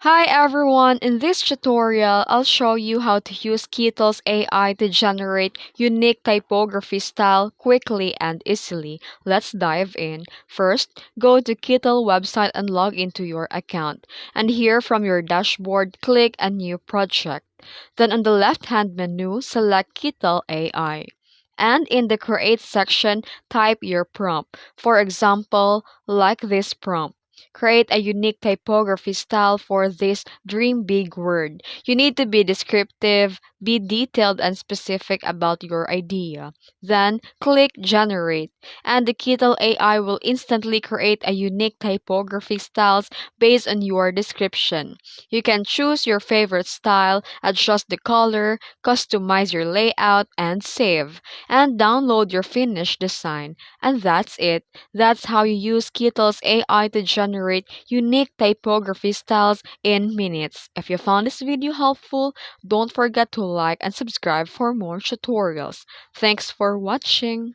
Hi everyone, in this tutorial, I'll show you how to use Kittl AI to generate unique typography style quickly and easily. Let's dive in. First, go to Kittl website and log into your account. And here from your dashboard, click a new project. Then on the left-hand menu, select Kittl AI. And in the Create section, type your prompt. For example, like this prompt. Create a unique typography style for this dream big word. You need to be descriptive, be detailed and specific about your idea. Then click Generate, and the Kittl AI will instantly create a unique typography styles based on your description. You can choose your favorite style, adjust the color, customize your layout, and save. And download your finished design. And that's it. That's how you use Kittl AI to generate unique typography styles in minutes. If you found this video helpful, don't forget to like and subscribe for more tutorials. Thanks for watching.